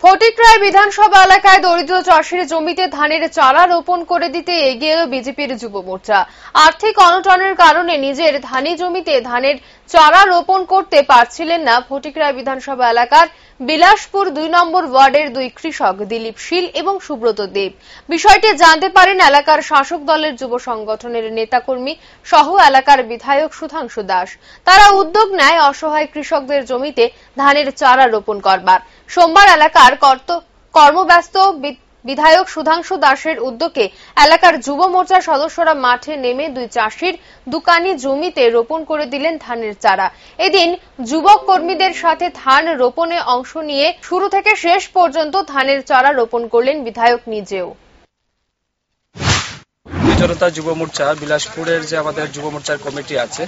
ফটিকরায় বিধানসভা এলাকায় দরিদ্র চাষির জমিতে ধানের চারা রোপণ করে দিতে এগিয়ে এল বিজেপির যুব মোর্চা। আর্থিক অনটনের কারণে নিজের ধানি জমিতে ধানের চারা রোপণ করতে পারছিলেন না ফটিকরায় বিধানসভা এলাকার বিলাসপুর ২ নম্বর ওয়ার্ডের দুই কৃষক দিলীপ শীল এবং সুব্রত দেব। বিষয়টি জানতে পারেন এলাকার শাসক দলের যুব সংগঠনের নেতাকর্মী সহ এলাকার বিধায়ক সুধাংশু দাস। তারা উদ্যোগ নেয় অসহায় কৃষকদের জমিতে ধানের চারা রোপণ করবার। সোমবার এলাকার কর্মব্যস্ত বিধায়ক সুধাংশু দাসের উদ্যোগে এলাকার যুব মোর্চার সদস্যরা মাঠে নেমে দুই চাষির দুকানি জমিতে রোপণ করে দিলেন ধানের চারা। এদিন যুবক কর্মীদের সাথে ধান রোপণে অংশ নিয়ে শুরু থেকে শেষ পর্যন্ত ধানের চারা রোপণ করলেন বিধায়ক নিজেও। জনতা যুব মোর্চা বিলাসপুরের যে আমাদের যুব মোর্চার কমিটি আছে,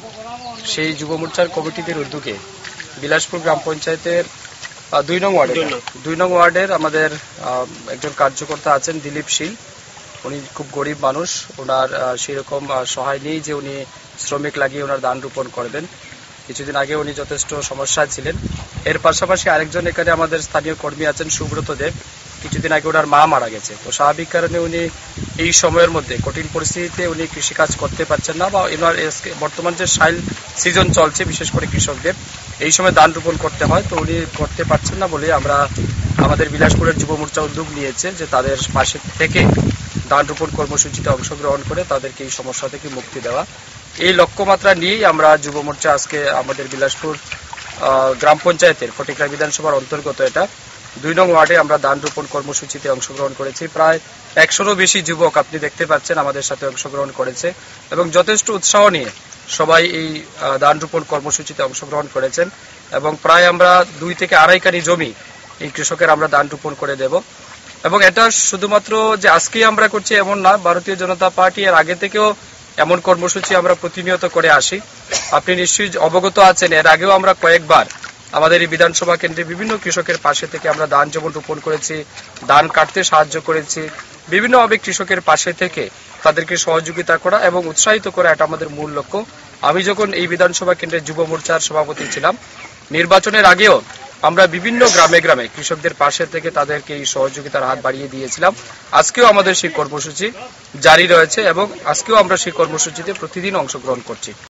সেই যুব মোর্চার কমিটিদের উদ্যোগে বিলাসপুর গ্রাম পঞ্চায়েতের ২ নং ওয়ার্ডের আমাদের একজন কার্যকর্তা আছেন দিলীপ শীল। উনি খুব গরিব মানুষ, ওনার সেরকম সহায় নেই যে উনি শ্রমিক লাগিয়ে ওনার ধান রোপণ করবেন। কিছুদিন আগে উনি যথেষ্ট সমস্যায় ছিলেন। এর পাশাপাশি আরেকজন এখানে আমাদের স্থানীয় কর্মী আছেন সুব্রত দেব। কিছুদিন আগে ওনার মা মারা গেছে, তো স্বাভাবিক কারণে উনি এই সময়ের মধ্যে কঠিন পরিস্থিতিতে উনি কৃষিকাজ করতে পারছেন না, বা এনার বর্তমান যে সাইল সিজন চলছে বিশেষ করে কৃষকদের এই সময় ধান রোপণ করতে হয়, তো উনি করতে পারছেন না বলে আমরা আমাদের বিলাসপুরের যুব মোর্চা উদ্যোগ নিয়েছে যে তাদের পাশে থেকে ধান রোপণ কর্মসূচিতে অংশগ্রহণ করে তাদেরকে এই সমস্যা থেকে মুক্তি দেওয়া। এই লক্ষ্যমাত্রা নিয়েই আমরা যুব মোর্চা আজকে আমাদের বিলাসপুর গ্রাম পঞ্চায়েতের ফটিকরায় বিধানসভার অন্তর্গত এটা ২ নং ওয়ার্ডে আমরা ধান রোপণ কর্মসূচিতে অংশগ্রহণ করেছি। প্রায় ১০০রও বেশি যুবক আপনি দেখতে পাচ্ছেন আমাদের সাথে অংশগ্রহণ করেছে এবং যথেষ্ট উৎসাহ নিয়ে সবাই এই ধান রোপণ কর্মসূচিতে অংশগ্রহণ করেছেন এবং প্রায় আমরা ২ থেকে আড়াই কানি জমি এই কৃষকের আমরা ধান রোপণ করে দেব। এবং এটা শুধুমাত্র যে আজকেই আমরা করছি এমন না, ভারতীয় জনতা পার্টি এর আগে থেকেও এমন কর্মসূচি আমরা প্রতিনিয়ত করে আসি। আপনি নিশ্চয়ই অবগত আছেন, এর আগেও আমরা কয়েকবার আমাদের এই বিধানসভা কেন্দ্রে বিভিন্ন কৃষকের পাশে থেকে আমরা ধান যেমন রোপণ করেছি, ধান কাটতে সাহায্য করেছি, বিভিন্নভাবে কৃষকের পাশে থেকে তাদেরকে সহযোগিতা করা এবং উৎসাহিত করা, এটা আমাদের মূল লক্ষ্য। আমি যখন এই বিধানসভা কেন্দ্রের যুব মোর্চার সভাপতি ছিলাম, নির্বাচনের আগেও আমরা বিভিন্ন গ্রামে গ্রামে কৃষকদের পাশে থেকে তাদেরকে এই সহযোগিতার হাত বাড়িয়ে দিয়েছিলাম। আজকেও আমাদের সেই কর্মসূচি জারি রয়েছে এবং আজকেও আমরা সেই কর্মসূচিতে প্রতিদিন অংশগ্রহণ করছি।